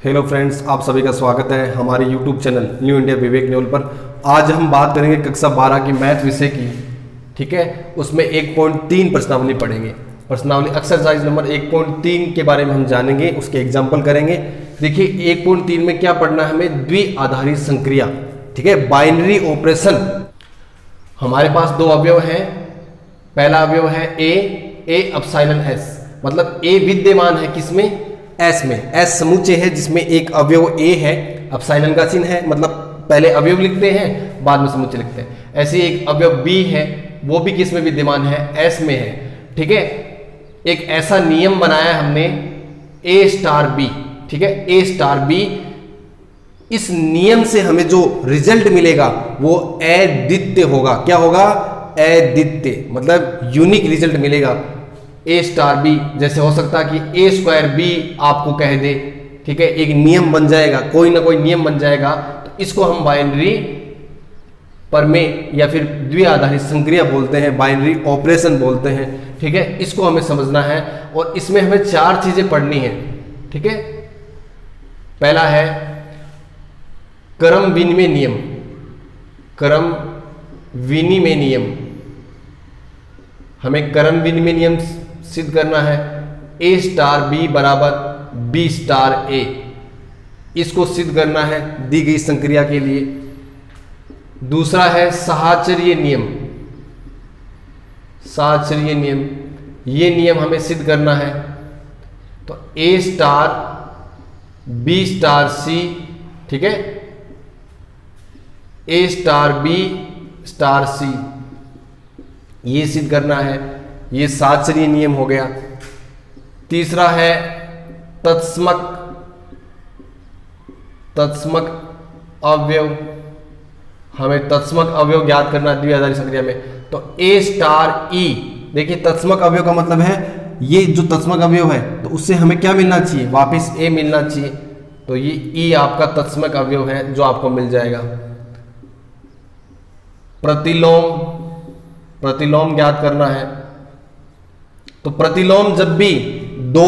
Hello friends, आप सभी का स्वागत है हमारे यूट्यूब चैनल न्यू इंडिया विवेक न्यूल पर। आज हम बात करेंगे कक्षा 12 की मैथ विषय की। ठीक है, उसमें 1.3 प्रश्नावली पढ़ेंगे। प्रश्नावली एक्सरसाइज नंबर 1.3 के बारे में हम जानेंगे, उसके एग्जाम्पल करेंगे। देखिए 1.3 में क्या पढ़ना है हमें, द्विआधारी संक्रिया। ठीक है, बाइनरी ऑपरेशन। हमारे पास दो अवयव हैं। पहला अवयव है ए एप्सिलॉन एस, मतलब ए विद्यमान है किसमें, एस में। एस समुच्चय है जिसमें एक अवयव ए है, एप्सिलॉन का चिन्ह है, मतलब पहले अवयव लिखते हैं बाद में समुच्चय लिखते हैं। ऐसे एक अवयव बी है, वो भी किस में विद्यमान है, एस में है। ठीक है, एक ऐसा नियम बनाया हमने ए स्टार बी। ठीक है, ए स्टार बी, इस नियम से हमें जो रिजल्ट मिलेगा वो अद्वितीय होगा। क्या होगा, अद्वितीय, मतलब यूनिक रिजल्ट मिलेगा। ए स्टार बी जैसे हो सकता है कि ए स्क्वायर बी आपको कह दे। ठीक है, एक नियम बन जाएगा, कोई ना कोई नियम बन जाएगा। तो इसको हम बाइनरी प्रमेय या फिर द्विआधारी संक्रिया बोलते हैं, बाइनरी ऑपरेशन बोलते हैं। ठीक है, इसको हमें समझना है और इसमें हमें चार चीजें पढ़नी है। ठीक है, पहला है क्रम विनिमय नियम। क्रम विनिमय नियम, हमें क्रम विनिमय नियम सिद्ध करना है। ए स्टार बी बराबर बी स्टार ए, इसको सिद्ध करना है दी गई संक्रिया के लिए। दूसरा है साहचर्य नियम। साहचर्य नियम, ये नियम हमें सिद्ध करना है। तो ए स्टार बी स्टार सी, ठीक है, ए स्टार बी स्टार सी, ये सिद्ध करना है। ये साहचर्य नियम हो गया। तीसरा है तत्समक अवयव। हमें तत्समक अवयव ज्ञात करना है द्विआधारी संक्रिया में। तो ए स्टार ई, देखिए तत्समक अवयव का मतलब है ये जो तत्समक अवयव है तो उससे हमें क्या मिलना चाहिए, वापस ए मिलना चाहिए। तो ये ई आपका तत्समक अवयव है जो आपको मिल जाएगा। प्रतिलोम ज्ञात करना है। तो प्रतिलोम जब भी दो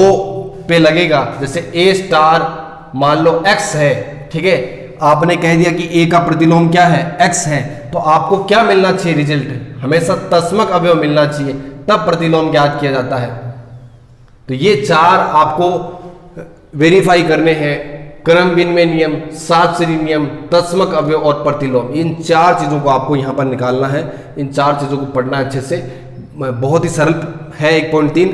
पे लगेगा, जैसे ए स्टार मान लो एक्स है, ठीक है, आपने कह दिया कि ए का प्रतिलोम क्या है, एक्स है, तो आपको क्या मिलना चाहिए, रिजल्ट हमेशा तत्समक अवयव मिलना चाहिए, तब प्रतिलोम ज्ञात किया जाता है। तो ये चार आपको वेरीफाई करने हैं, क्रम विनिमय नियम, साहचर्य नियम, तत्समक अवयव और प्रतिलोम। इन चार चीजों को आपको यहां पर निकालना है, इन चार चीजों को पढ़ना अच्छे से। बहुत ही सरल है 1.3,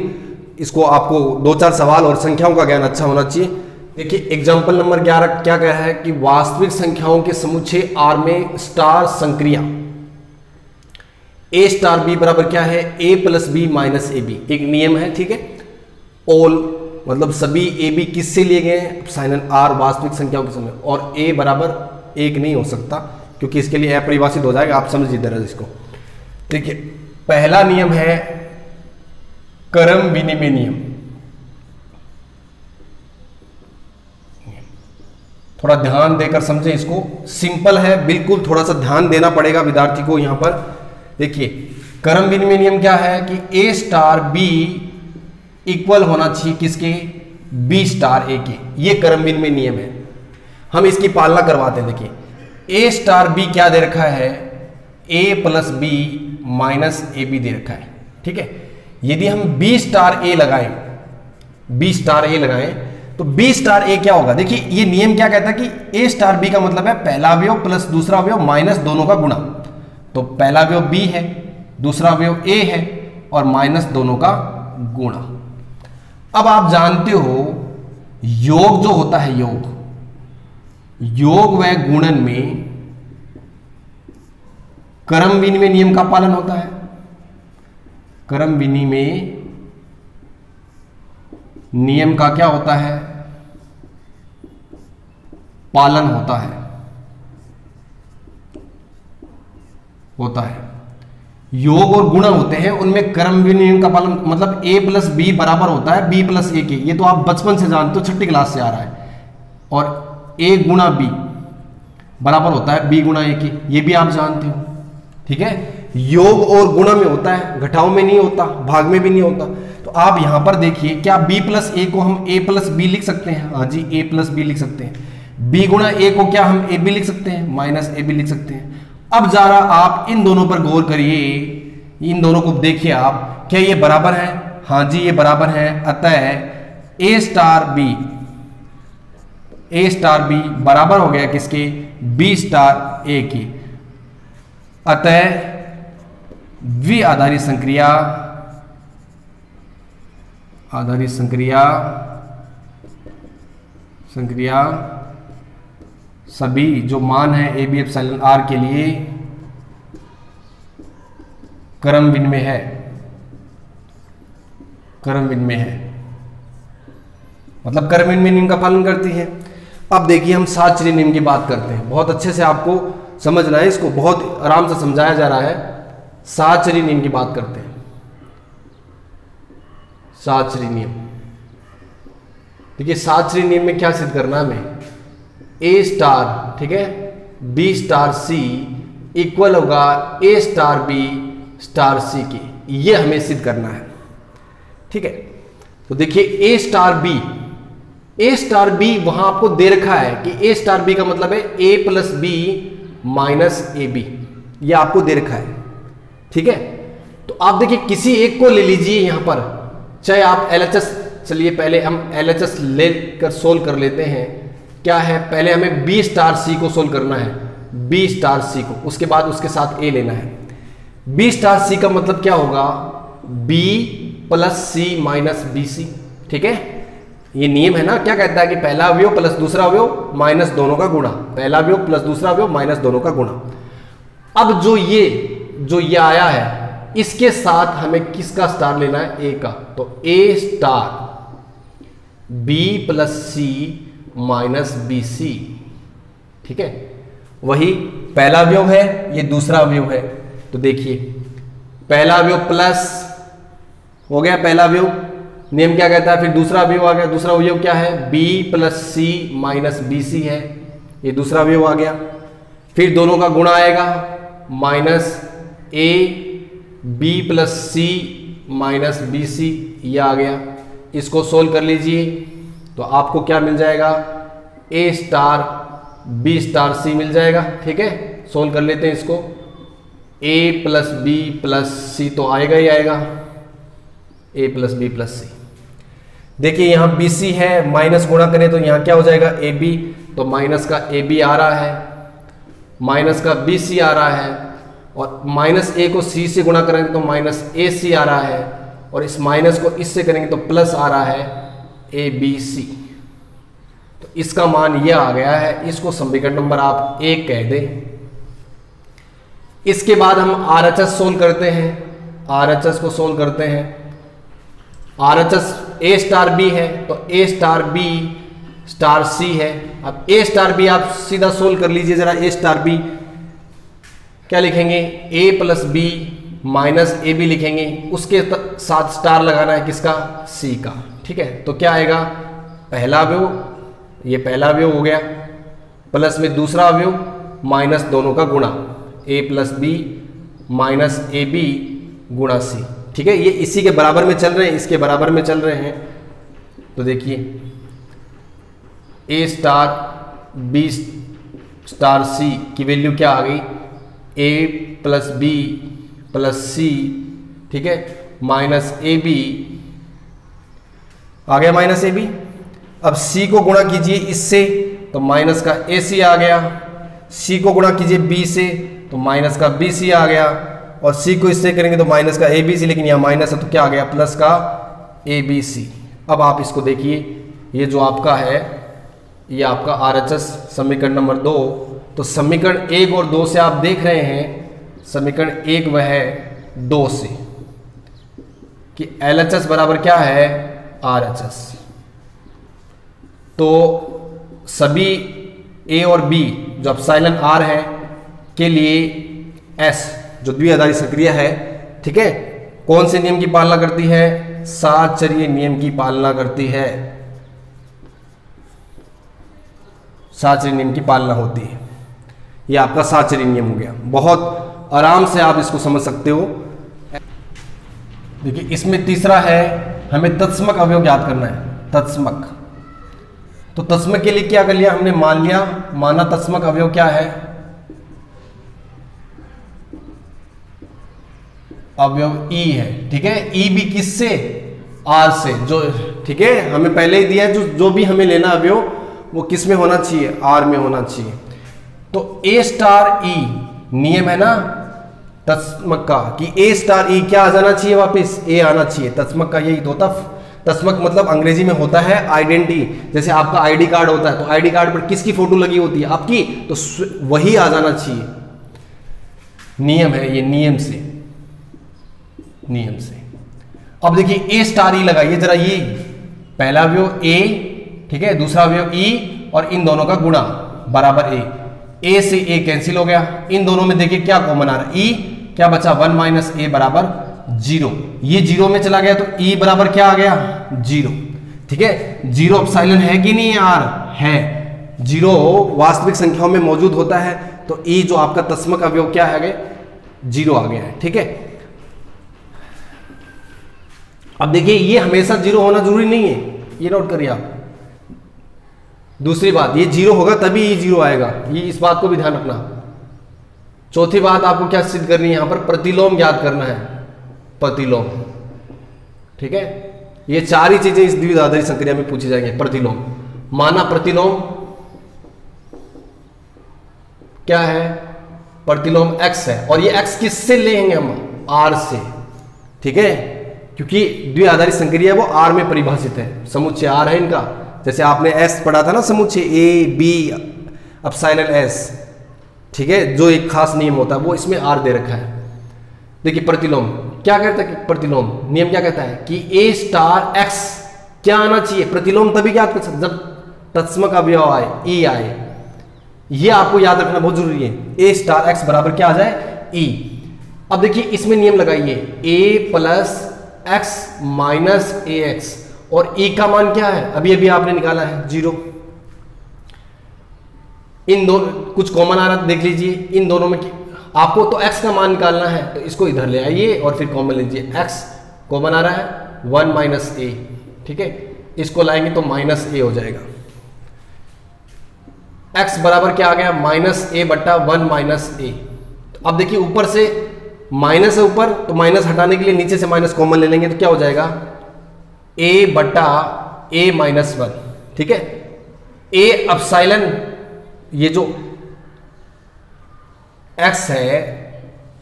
इसको आपको 2-4 सवाल और संख्याओं का ज्ञान अच्छा होना चाहिए। देखिए एग्जाम्पल नंबर 11 क्या कहा है कि वास्तविक संख्याओं के समुच्चय आर में स्टार संक्रिया ए स्टार बी बराबर क्या है, A plus B minus A B, एक नियम है। ठीक है, ऑल मतलब सभी ए बी किससे लिए गए हैं, एप्सिलॉन आर वास्तविक संख्याओं के समय, और ए बराबर एक नहीं हो सकता क्योंकि इसके लिए अपरिभाषित हो जाएगा। आप समझिए जरा इसको। देखिए पहला नियम है क्रम विनिमय नियम। थोड़ा ध्यान देकर समझे इसको, सिंपल है बिल्कुल, थोड़ा सा ध्यान देना पड़ेगा विद्यार्थी को यहां पर। देखिए क्रम विनिमय नियम क्या है कि ए स्टार बी इक्वल होना चाहिए किसके, बी स्टार ए के। ये क्रम विनिमय नियम है, हम इसकी पालना करवाते हैं। देखिए ए स्टार बी क्या दे रखा है, A plus B minus A B दे रखा है। ठीक है, यदि हम बी स्टार ए लगाएं, बी स्टार ए लगाएं तो बी स्टार ए क्या होगा, देखिए ये नियम क्या कहता है कि ए स्टार बी का मतलब है पहला अवयव प्लस दूसरा अवयव माइनस दोनों का गुणा। तो पहला अवयव बी है, दूसरा अवयव ए है और माइनस दोनों का गुणा। अब आप जानते हो योग जो होता है, योग व गुणन में क्रम विनिमय नियम का पालन होता है। क्रम विनिमय नियम का क्या होता है, पालन होता है। योग और गुणन होते हैं, उनमें क्रम विनिमय नियम का पालन, मतलब ए प्लस बी बराबर होता है बी प्लस ए के। ये तो आप बचपन से जानते हो, छठी क्लास से आ रहा है। और ए गुणा बी बराबर होता है बी गुणा ए के, ये भी आप जानते हो। ठीक है, योग और गुणा में होता है, घटाव में नहीं होता, भाग में भी नहीं होता। तो आप यहां पर देखिए, क्या b प्लस ए को हम a प्लस बी लिख सकते हैं? हाँ जी, a प्लस बी लिख सकते हैं। b गुणा a को क्या हम ab लिख सकते हैं? माइनस ab लिख सकते हैं। अब जरा आप इन दोनों पर गौर करिए, इन दोनों को देखिए आप, क्या ये बराबर है? हाँ जी, ये बराबर है। अतः a स्टार b बराबर हो गया किसके? b स्टार a के। अतः द्विआधारी संक्रिया सभी जो मान है ए बी एप्सिलॉन आर के लिए क्रम विनिमय है, मतलब क्रम विनिमय नियम का पालन करती है। अब देखिए, हम साहचर्य नियम की बात करते हैं। बहुत अच्छे से आपको समझना है, इसको बहुत आराम से समझाया जा रहा है। साहचर्य नियम की बात करते हैं। साहचर्य नियम, देखिए साहचर्य नियम में क्या सिद्ध करना है हमें? ए स्टार, ठीक है, बी स्टार सी इक्वल होगा ए स्टार बी स्टार सी की, ये हमें सिद्ध करना है। ठीक है, तो देखिए ए स्टार बी वहां आपको दे रखा है कि ए स्टार बी का मतलब है A plus B minus A B, ये आपको दे रखा है। ठीक है, तो आप देखिए किसी एक को ले लीजिए यहां पर, चाहे आप LHS, चलिए पहले हम LHS लेकर सोल्व कर लेते हैं। क्या है? पहले हमें बी स्टार सी को सोल्व करना है, बी स्टार सी को, उसके बाद उसके साथ ए लेना है। बी स्टार सी का मतलब क्या होगा? B plus C minus B सी। ठीक है, ये नियम है ना, क्या कहता है कि पहला अवयव प्लस दूसरा अवयव माइनस दोनों का गुणा, पहला अवयव प्लस दूसरा अवयव माइनस दोनों का गुणा। अब जो ये आया है, इसके साथ हमें किसका स्टार लेना है? ए का, तो ए star B plus C minus B सी। ठीक है, वही पहला अवयव है, ये दूसरा अवयव है। तो देखिए पहला अवयव प्लस हो गया, पहला अवयव, नियम क्या कहता है? फिर दूसरा अवयव आ गया, दूसरा अवयव क्या है? b plus C minus B सी है, ये दूसरा अवयव आ गया। फिर दोनों का गुणा आएगा, minus A B plus C minus B C, ये आ गया। इसको सोल्व कर लीजिए तो आपको क्या मिल जाएगा? ए स्टार बी स्टार सी मिल जाएगा। ठीक है, सोल्व कर लेते हैं इसको। ए प्लस बी प्लस सी तो आएगा ही आएगा, ए प्लस बी प्लस सी। देखिए यहाँ बी सी है, माइनस गुणा करें तो यहाँ क्या हो जाएगा? ए बी, तो माइनस का ए बी आ रहा है, माइनस का बी सी आ रहा है, और माइनस ए को सी से गुणा करेंगे तो माइनस ए सी आ रहा है, और इस माइनस को इससे करेंगे तो प्लस आ रहा है ए बी सी। तो इसका मान यह आ गया है, इसको समीकरण नंबर आप 1 कह दें। इसके बाद हम RHS सोल्व करते हैं, RHS को सोल्व करते हैं। RHS ए स्टार बी है, तो ए स्टार बी स्टार सी है। अब ए स्टार बी आप सीधा सोल्व कर लीजिए जरा। ए स्टार बी क्या लिखेंगे? A plus B minus A B लिखेंगे, उसके साथ स्टार लगाना है किसका? सी का। ठीक है, तो क्या आएगा? पहला अवयव, ये पहला अवयव हो गया, प्लस में दूसरा अवयव माइनस दोनों का गुणा, A plus B minus A B गुणा सी। ठीक है, ये इसी के बराबर में चल रहे हैं, इसके बराबर में चल रहे हैं। तो देखिए ए स्टार बी स्टार सी की वैल्यू क्या आ गई? ए प्लस बी प्लस सी, ठीक है, माइनस ए बी आ गया, माइनस ए बी। अब सी को गुणा कीजिए इससे तो माइनस का ए सी आ गया, सी को गुणा कीजिए बी से तो माइनस का बी सी आ गया, और सी को इससे करेंगे तो माइनस का ए बी सी, लेकिन यहाँ माइनस है तो क्या आ गया? प्लस का ए बी सी। अब आप इसको देखिए, ये जो आपका है ये आपका RHS समीकरण नंबर 2। तो समीकरण 1 और 2 से आप देख रहे हैं, समीकरण 1 वह है 2 से कि LHS बराबर क्या है? RHS। तो सभी A और B जो एप्सिलॉन R है के लिए S जो द्विआधारी संक्रिया है, ठीक है, कौन से नियम की पालना करती है? साहचर्य नियम की पालना करती है, साहचर्य नियम की पालना होती है। ये आपका साहचर्य नियम हो गया। बहुत आराम से आप इसको समझ सकते हो। देखिए इसमें तीसरा है, हमें तत्समक अवयव याद करना है। तत्समक, तो तत्समक के लिए क्या कर लिया हमने, मान लिया, माना तत्समक अवयव क्या है, अवयव ई है। ठीक है, ई भी किससे, आर से, जो ठीक है हमें पहले ही दिया है, जो भी हमें लेना अवयव वो किस में होना चाहिए, आर में होना चाहिए। तो ए स्टार ई नियम है ना तत्समक का कि ए स्टार ई क्या आ जाना चाहिए, वापस ए आना चाहिए। तत्समक का यही तो होता, तत्समक मतलब अंग्रेजी में होता है आइडेंटिटी। जैसे आपका आईडी कार्ड होता है, तो आईडी कार्ड पर किसकी फोटो लगी होती है, आपकी, तो वही आ जाना चाहिए। नियम है ये, नियम से, नियम से। अब देखिए ए स्टार ई लगाइए जरा, ये पहला अवयव ए, ठीक है, दूसरा अवयव ई, और इन दोनों का गुणा बराबर ए से ए कैंसिल हो गया। इन दोनों में देखिए क्या कॉमन आ रहा है, ई, क्या बचा 1 माइनस ए बराबर 0। ये 0 में चला गया तो ई बराबर क्या आ गया, 0। ठीक है, 0 एप्सिलॉन है कि नहीं यार, है। 0 वास्तविक संख्याओं में मौजूद होता है, तो ई जो आपका तत्समक अवयव क्या है, 0 आ गया है। ठीक है, अब देखिए ये हमेशा 0 होना जरूरी नहीं है, ये नोट करिए आप। दूसरी बात, ये 0 होगा तभी ये 0 आएगा, ये इस बात को भी ध्यान रखना। चौथी बात आपको क्या सिद्ध करनी है, यहां पर प्रतिलोम याद करना है, प्रतिलोम। ठीक है, ये चार ही चीजें इस द्विआधारी संक्रिया में पूछी जाएंगी। प्रतिलोम, माना प्रतिलोम क्या है, प्रतिलोम x है, और ये x किससे लेंगे हम, r से। ठीक है, क्योंकि द्विआधारी संक्रिया वो r में परिभाषित है, समुच्चय r है इनका। जैसे आपने s पढ़ा था ना, समुच्चय a b एप्सिलॉन s, ठीक है, जो एक खास नियम होता है वो इसमें r दे रखा है। देखिए प्रतिलोम क्या कहता है, प्रतिलोम नियम क्या कहता है कि a स्टार x क्या आना चाहिए, प्रतिलोम तभी याद कर सकते जब तत्समक अवयव आए, e आए। ये आपको याद रखना बहुत जरूरी है, a स्टार x बराबर क्या आ जाए, e। अब देखिए इसमें नियम लगाइए, a plus x minus A x, और e का मान क्या है, अभी अभी आपने निकाला है 0। इन दोनों कुछ कॉमन आ रहा है, देख लीजिए इन दोनों में आपको तो x का मान निकालना है, तो इसको इधर ले आइए और फिर कॉमन लीजिए। x कॉमन आ रहा है 1 माइनस ए, ठीक है, इसको लाएंगे तो माइनस ए हो जाएगा। x बराबर क्या आ गया, माइनस ए बट्टा 1 माइनस ए। तो अब देखिए ऊपर से माइनस है ऊपर, तो माइनस हटाने के लिए नीचे से माइनस कॉमन ले लेंगे, तो क्या हो जाएगा, a बट्टा a माइनस 1। ठीक है, a एप्सिलॉन, ये जो x है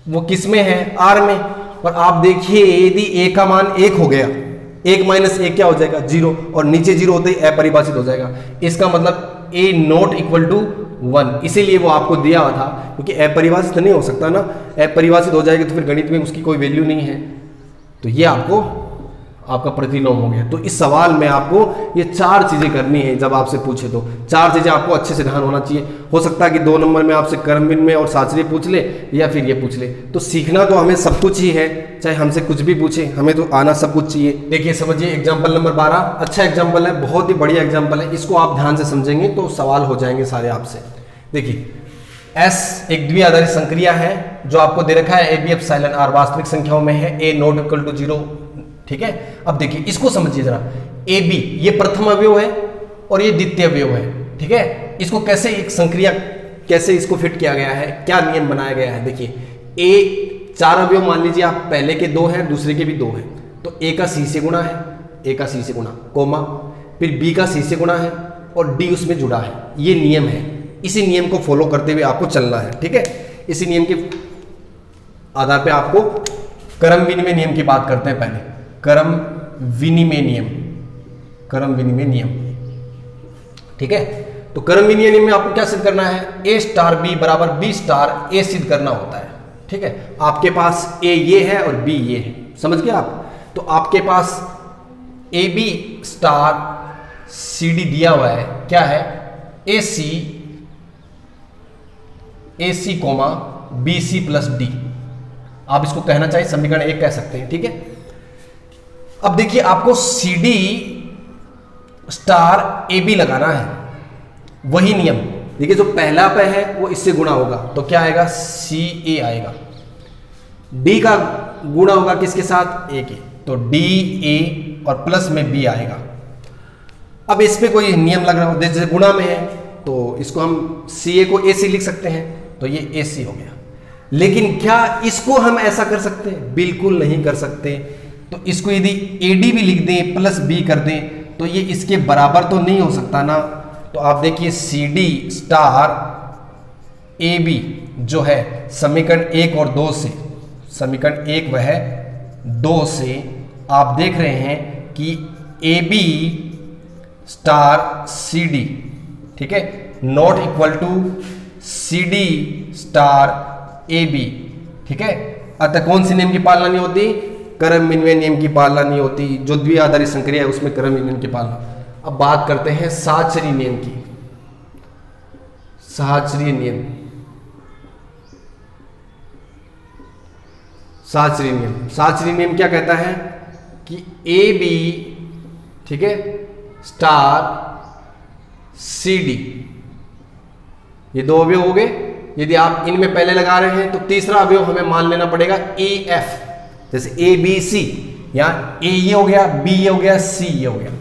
वो किस में है, r में। और आप देखिए यदि a का मान 1 हो गया, 1 माइनस 1 क्या हो जाएगा, 0, और नीचे 0 होते ही अपरिभाषित हो जाएगा। इसका मतलब a नॉट इक्वल टू 1, इसीलिए वो आपको दिया हुआ था, क्योंकि अपरिभाषित नहीं हो सकता ना, अपरिभाषित हो जाएगी तो फिर गणित में उसकी कोई वैल्यू नहीं है। तो ये आपका प्रतिलोम हो गया। तो इस सवाल में आपको ये 4 चीजें करनी है, जब आपसे पूछे तो 4 चीजें आपको अच्छे से ध्यान होना चाहिए। हो सकता है कि 2 नंबर में आपसे कर्मबिन में और साचर्य पूछ ले, या फिर ये पूछ ले। तो सीखना तो हमें सब कुछ ही है, चाहे हमसे कुछ भी पूछे, हमें तो आना सब कुछ चाहिए। देखिए समझिए एग्जाम्पल नंबर 12, अच्छा एग्जाम्पल है, बहुत ही बढ़िया एग्जाम्पल है। इसको आप ध्यान से समझेंगे तो सवाल हो जाएंगे सारे आपसे। देखिए S एक द्विआधारी संक्रिया है जो आपको दे रखा है, a b एप्सिलॉन r वास्तविक संख्याओं में है, a नॉट इक्वल टू 0। ठीक है, अब देखिए इसको समझिए जरा, ए बी ये प्रथम अवयव है और ये द्वितीय अवयव है। ठीक है, इसको कैसे एक संक्रिया, कैसे इसको फिट किया गया है, क्या नियम बनाया गया है। देखिए ए 4 अवयव मान लीजिए आप, पहले के 2 हैं, दूसरे के भी 2 हैं, तो ए का सी से गुणा है, ए का सी से गुणा कोमा, फिर बी का सी से गुणा है और डी उसमें जुड़ा है। ये नियम है, इसी नियम को फॉलो करते हुए आपको चलना है। ठीक है, इसी नियम के आधार पे आपको क्रम विनिमय नियम की बात करते हैं। पहले क्रम विनिमय नियम, क्रम विनिमय नियम। ठीक है, तो क्रम विनिमय नियम में आपको क्या सिद्ध करना है, a स्टार b बराबर b स्टार a सिद्ध करना होता है। ठीक है, आपके पास a ये है और b ये है, समझ गए आप। तो आपके पास a b star c d दिया हुआ है, क्या है, ac comma bc plus d, आप इसको कहना चाहिए समीकरण 1 कह सकते हैं। ठीक है, अब देखिए आपको C D star A B लगाना है, वही नियम। देखिए जो पहला पे है वो इससे गुणा होगा, तो क्या आएगा, सी ए आएगा। डी का गुणा होगा किसके साथ, ए के, तो डी ए और प्लस में बी आएगा। अब इसमें कोई नियम लग रहा हो, जैसे गुणा में है तो इसको हम सी ए को ए सी लिख सकते हैं, तो ये ए सी हो गया। लेकिन क्या इसको हम ऐसा कर सकते हैं? बिल्कुल नहीं कर सकते। तो इसको यदि ए डी भी लिख दें प्लस बी कर दें तो ये इसके बराबर तो नहीं हो सकता ना। तो आप देखिए C D star A B जो है समीकरण 1 और 2 से, समीकरण 1 वह 2 से आप देख रहे हैं कि A B star C D, ठीक है, not equal to C D star A B, ठीक है। अतः कौन सी नियम की पालना नहीं होती? क्रम विनिमय नियम की पालना नहीं होती। जो द्विआधारी संक्रिया है उसमें क्रम विनिमय की पालना। अब बात करते हैं साहचर्य नियम की। साहचर्य नियम, साहचर्य नियम, साहचर्य नियम क्या कहता है कि ए बी, ठीक है, स्टार सी डी, ये दो अवयव हो गए। यदि आप इनमें पहले लगा रहे हैं तो तीसरा अवयव हमें मान लेना पड़ेगा ए एफ। जैसे ए बी सी, यहां ए ये हो गया, बी ये हो गया, सी ये हो गया,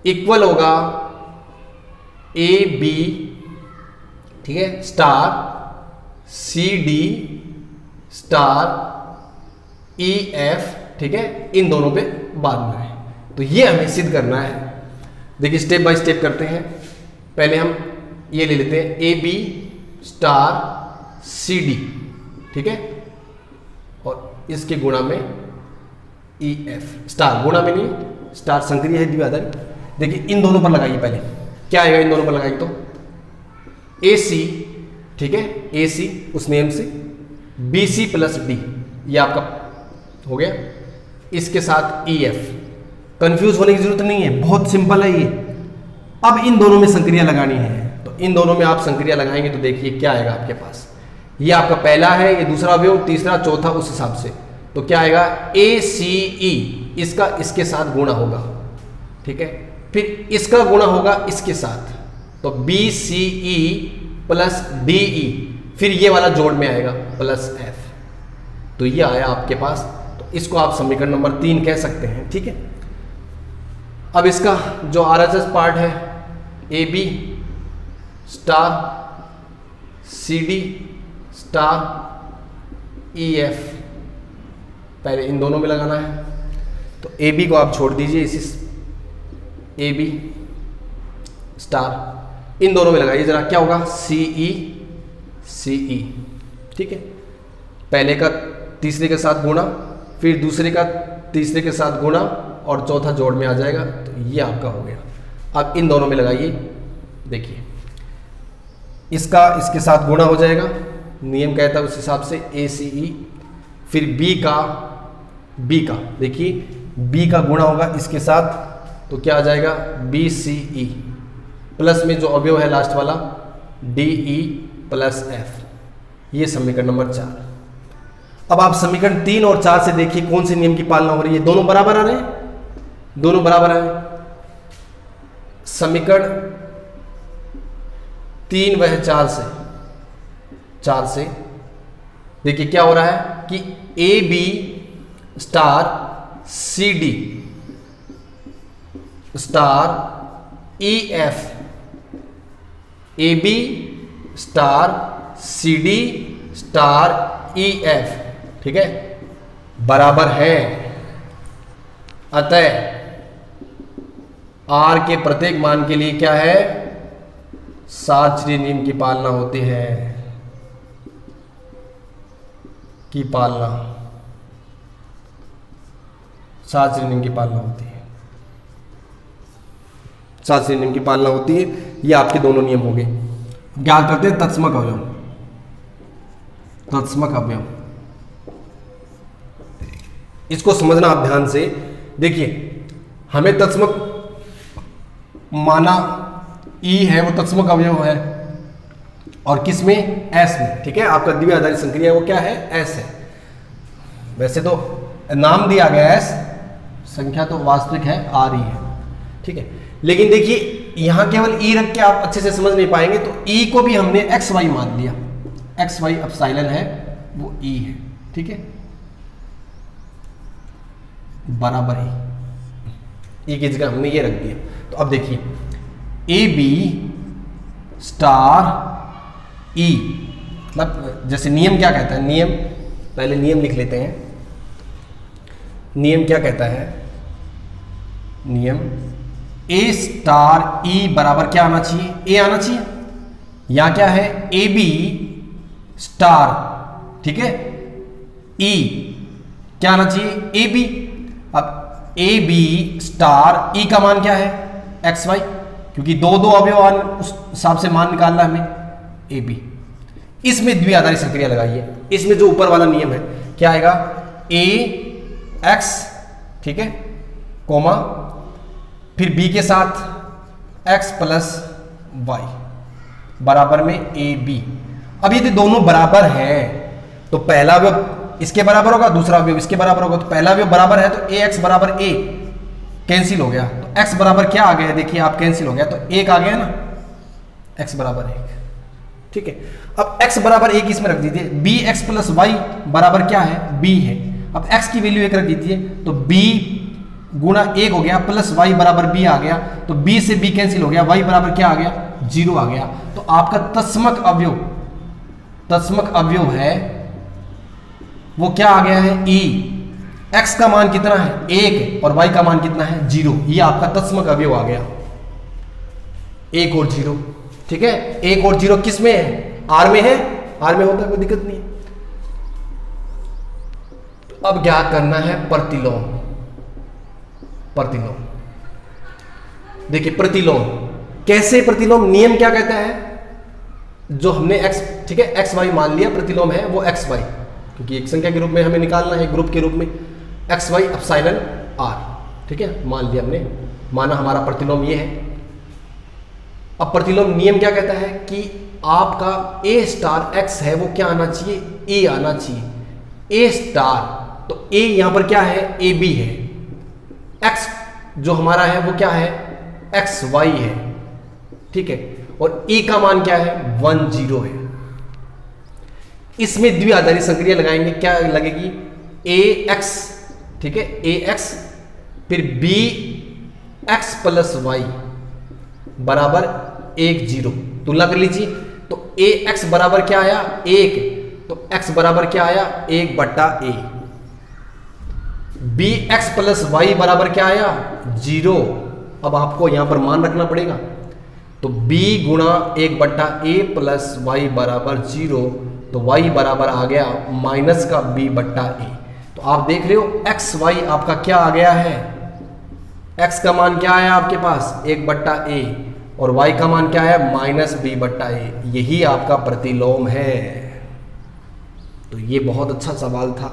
इक्वल होगा ए बी, ठीक है, star C D star E F, ठीक है, इन दोनों पे बांधना है। तो ये हमें सिद्ध करना है। देखिए स्टेप बाय स्टेप करते हैं। पहले हम ये ले लेते हैं A B star C D, ठीक है, और इसके गुणा में ई एफ। स्टार गुणा में नहीं, स्टार संक्रिया है द्विआधारी। देखिए इन दोनों पर लगाइए। पहले क्या आएगा इन दोनों पर लगाइए तो ए सी, ठीक है, ए सी उस नियम से, बी सी प्लस डी, ये आपका हो गया। इसके साथ ई एफ। कंफ्यूज होने की जरूरत नहीं है, बहुत सिंपल है ये। अब इन दोनों में संक्रिया लगानी है, तो इन दोनों में आप संक्रिया लगाएंगे तो देखिए क्या आएगा आपके पास। ये आपका पहला है, ये दूसरा अवयव, तीसरा चौथा, उस हिसाब से तो क्या आएगा ए सी ई, इसका इसके साथ गुणा होगा, ठीक है, फिर इसका गुणा होगा इसके साथ, तो B C E plus D E, फिर ये वाला जोड़ में आएगा प्लस एफ। तो ये आया आपके पास। तो इसको आप समीकरण नंबर 3 कह सकते हैं, ठीक है। अब इसका जो आरएचएस पार्ट है A B star C D star E F, पहले इन दोनों में लगाना है। तो ए बी को आप छोड़ दीजिए, इसी ए बी स्टार इन दोनों में लगाइए जरा, क्या होगा सी ई, ठीक है, पहले का तीसरे के साथ गुणा, फिर दूसरे का तीसरे के साथ गुणा और चौथा जोड़ में आ जाएगा। तो ये आपका हो गया। अब इन दोनों में लगाइए, देखिए इसका इसके साथ गुणा हो जाएगा, नियम कहता है उस हिसाब से ए सी ई, फिर बी का देखिए बी का गुणा होगा इसके साथ, तो क्या आ जाएगा बी सी ई, प्लस में जो अवयव है लास्ट वाला डी ई प्लस एफ। ये समीकरण नंबर 4। अब आप समीकरण 3 और 4 से देखिए कौन से नियम की पालना हो रही है। दोनों बराबर आ रहे हैं, दोनों बराबर आ रहे हैं। समीकरण 3 वह 4 से देखिए क्या हो रहा है कि A B star C D star E F, A B star C D star E F, ठीक है, बराबर है। अतः आर के प्रत्येक मान के लिए क्या है, साहचर्य नियम की पालना होती है, की पालना, साहचर्य नियम की पालना होती है, साहचर्य नियम की पालना होती है। ये आपके दोनों नियम हो गए। क्या करते हैं तत्समक अवयव, तत्समक अवयव, इसको समझना आप ध्यान से। देखिए हमें तत्समक माना ई है, वो तत्समक अवयव है, और किस में, एस में, ठीक है। आपका द्विआधारी संक्रिया वो क्या है, एस है। वैसे तो नाम दिया गया एस, संख्या तो वास्तविक है आर ई है, ठीक है। लेकिन देखिए यहां केवल ई रख के आप अच्छे से समझ नहीं पाएंगे, तो ई को भी हमने एक्स वाई मान लिया, एक्स वाई एप्सिलॉन है वो ई है, ठीक है। बराबर ए की जगह हमने ये रख दिया। तो अब देखिए ए बी स्टार ई, मतलब जैसे नियम क्या कहता है, नियम पहले नियम लिख लेते हैं। नियम क्या कहता है, नियम ए स्टार ई बराबर क्या आना चाहिए, ए आना चाहिए। यहां क्या है, ए बी स्टार, ठीक है, ई क्या आना चाहिए, ए बी। अब ए बी स्टार ई का मान क्या है, एक्स वाई, क्योंकि दो दो अवयव उस हिसाब से मान निकालना है हमें, ए बी। इसमें द्विआधारी संक्रिया लगाइए। इसमें जो ऊपर वाला नियम है क्या आएगा, ए एक्स, ठीक है, कोमा फिर बी के साथ एक्स प्लस वाई बराबर में ए बी। अब यदि दोनों बराबर हैं तो पहला अवयव इसके बराबर होगा, दूसरा अवयव इसके बराबर होगा। तो पहला अवयव बराबर है तो ए एक्स बराबर ए कैंसिल हो गया, तो एक्स बराबर क्या आ गया, देखिए आप कैंसिल हो गया तो एक आ गया ना, एक्स बराबर एक, ठीक है। अब x बराबर एक इसमें रख दीजिए, बी एक्स प्लस वाई बराबर क्या है, b है। अब x की वैल्यू एक रख दीजिए तो b गुणा एक हो गया प्लस y बराबर b आ गया, तो b से b कैंसिल हो गया, y बराबर क्या आ गया, 0 आ गया। तो आपका तस्मक अवयव है वो क्या आ गया है, e। x का मान कितना है, 1 और y का मान कितना है, 0। ये आपका तस्मक अवयव आ गया, 1 और 0, ठीक है। 1 और 0 किस में है, आर में है, आर में होता है, कोई दिक्कत नहीं है। तो अब क्या करना है, प्रतिलोम। प्रतिलोम देखिए, प्रतिलोम कैसे, प्रतिलोम नियम क्या कहता है, जो हमने x, ठीक है, एक्स वाई मान लिया, प्रतिलोम है वो एक्स वाई, क्योंकि एक संख्या के रूप में हमें निकालना है, ग्रुप के रूप में, एक्स वाई एप्सिलॉन आर, ठीक है, मान लिया हमने, माना हमारा प्रतिलोम ये है। अब प्रतिलोम नियम क्या कहता है कि आपका a स्टार x है वो क्या आना चाहिए, a आना चाहिए। a स्टार, तो a यहां पर क्या है, ए बी है, x जो हमारा है वो क्या है, एक्स वाई है, ठीक है, और a का मान क्या है, 1 0 है। इसमें द्विआधारी संक्रिया लगाएंगे, क्या लगेगी, a x, ठीक है, a x फिर b x प्लस वाई बराबर 1 0, तुलना कर लीजिए। तो ए एक्स बराबर क्या आया, 1, तो x बराबर क्या आया, 1 बट्टा ए। बी एक्स प्लस वाई बराबर क्या आया, 0। अब आपको यहां पर मान रखना पड़ेगा, तो b गुणा 1 बट्टा ए प्लस वाई बराबर 0, तो y बराबर आ गया माइनस का b बट्टा ए। तो आप देख रहे हो एक्स वाई आपका क्या आ गया है, x का मान क्या आया आपके पास, 1 बट्टा ए, और y का मान क्या है, माइनस b बट्टा ए। यही आपका प्रतिलोम है। तो ये बहुत अच्छा सवाल था,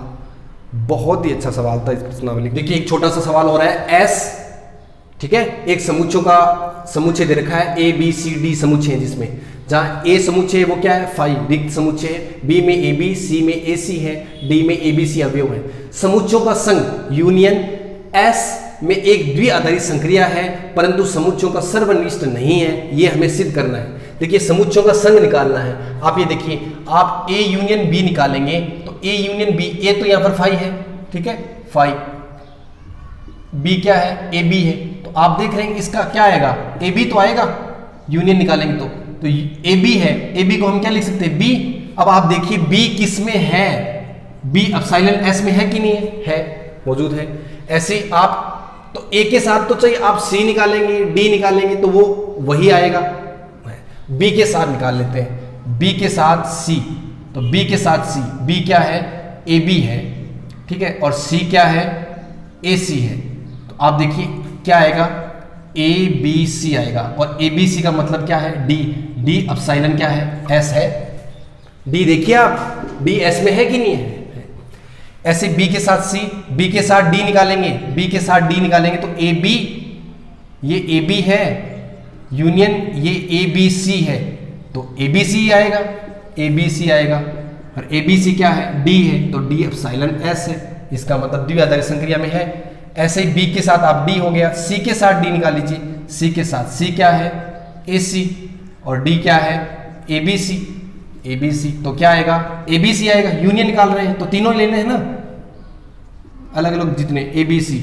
बहुत ही अच्छा सवाल था इस प्रश्नावली। देखिए एक छोटा सा सवाल हो रहा है, S, ठीक है, एक समुच्चयों का समुच्चय दे रखा है, A B C D समुच्चय है, जिसमें जहां A समुच्चय वो क्या है, फाइव रिक्त समुच्चय है, B में AB, C में AC है, D में ABC अवयव है। समुच्चयों का संघ यूनियन S में एक द्विआधारी संक्रिया है, परंतु समुच्चयों का सर्वनिष्ठ नहीं है, ये हमें सिद्ध करना है। देखिए समुच्चयों का संघ निकालना है। आप ये देखिए, आप A यूनियन B निकालेंगे तो A यूनियन B, A तो यहाँ पर 5 है, ठीक है, 5, B क्या है, AB है, तो आप देख रहे हैं इसका क्या आएगा, AB तो आएगा, यूनियन निकालेंगे तो AB है, AB को हम क्या लिख सकते हैं, B। अब आप देखिए B किस में है, B एप्सिलॉन S में है कि नहीं है, मौजूद है। ऐसे आप तो A के साथ तो चाहिए, आप C निकालेंगे, D निकालेंगे तो वो वही आएगा। B के साथ निकाल लेते हैं, B के साथ C, तो B के साथ C, B क्या है, AB है, ठीक है, और C क्या है, AC है। तो आप देखिए क्या आएगा, ABC आएगा, और ABC का मतलब क्या है, D, D एप्सिलॉन क्या है, S है, D देखिए आप, D S में है कि नहीं है। ऐसे B के साथ C, B के साथ D निकालेंगे, B के साथ D निकालेंगे तो AB, ये AB है, यूनियन ये ABC है, तो ABC आएगा, ABC आएगा, और ABC क्या है, D है, तो D एप्सिलॉन S है, इसका मतलब द्विआधारी संक्रिया में है। ऐसे ही B के साथ आप D हो गया, C के साथ D निकाल लीजिए, C के साथ C क्या है, AC, और D क्या है, ABC, ABC, तो क्या आएगा, ABC आएगा, यूनियन निकाल रहे हैं तो तीनों लेने हैं ना। अलग अलग जितने ए बी सी,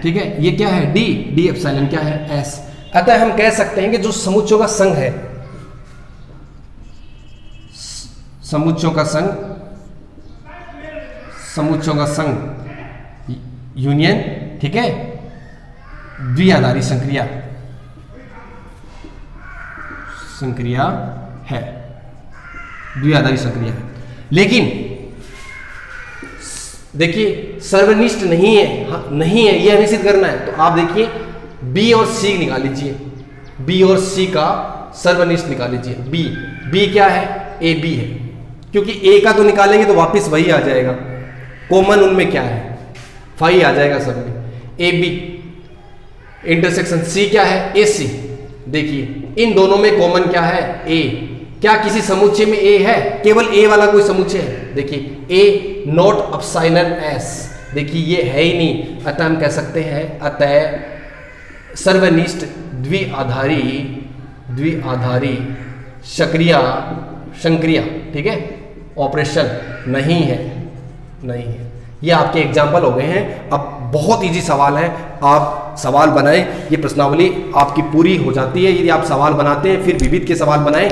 ठीक है, ये क्या है डी, डी एप्सिलॉन क्या है एस। अतः हम कह सकते हैं कि जो समुच्चयों का संघ है, समुच्चयों का संघ, समुच्चयों का संघ यूनियन, ठीक है, द्विआधारी संक्रिया, संक्रिया है, द्विआधारी संक्रिया है। लेकिन देखिए सर्वनिष्ठ नहीं है, हाँ, नहीं है, यह निश्चित करना है। तो आप देखिए बी और सी निकाल लीजिए, बी और सी का सर्वनिष्ठ निकाल लीजिए। बी, बी क्या है, ए बी है, क्योंकि ए का तो निकालेंगे तो वापस वही आ जाएगा, कॉमन उनमें क्या है, फाई आ जाएगा सब में। ए बी इंटरसेक्शन सी क्या है, ए सी। देखिए इन दोनों में कॉमन क्या है, ए। क्या किसी समुच्चय में ए है, केवल ए वाला कोई समुच्चय है? देखिए ए नॉट एप्सिलॉन एस, देखिए ये है ही नहीं। अतः हम कह सकते हैं, अतः सर्वनिष्ठ द्विआधारी, द्विआधारी सक्रिया, संक्रिया, ठीक है, ऑपरेशन नहीं है, नहीं है। ये आपके एग्जाम्पल हो गए हैं। अब बहुत इजी सवाल है, आप सवाल बनाएं, ये प्रश्नावली आपकी पूरी हो जाती है यदि आप सवाल बनाते हैं। फिर विविध के सवाल बनाएं,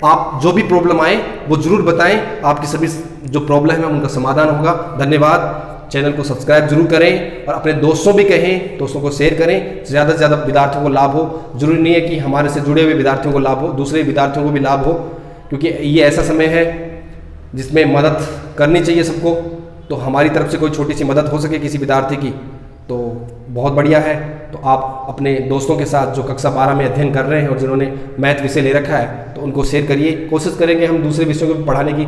आप जो भी प्रॉब्लम आए वो जरूर बताएं, आपकी सभी जो प्रॉब्लम है उनका समाधान होगा। धन्यवाद। चैनल को सब्सक्राइब जरूर करें और अपने दोस्तों भी कहें, दोस्तों को शेयर करें, ज़्यादा से ज़्यादा विद्यार्थियों को लाभ हो। जरूरी नहीं है कि हमारे से जुड़े हुए विद्यार्थियों को लाभ हो, दूसरे विद्यार्थियों को भी लाभ हो, क्योंकि ये ऐसा समय है जिसमें मदद करनी चाहिए सबको। तो हमारी तरफ से कोई छोटी सी मदद हो सके किसी विद्यार्थी की तो बहुत बढ़िया है। तो आप अपने दोस्तों के साथ जो कक्षा 12 में अध्ययन कर रहे हैं और जिन्होंने मैथ विषय ले रखा है तो उनको शेयर करिए। कोशिश करेंगे हम दूसरे विषयों को भी पढ़ाने की।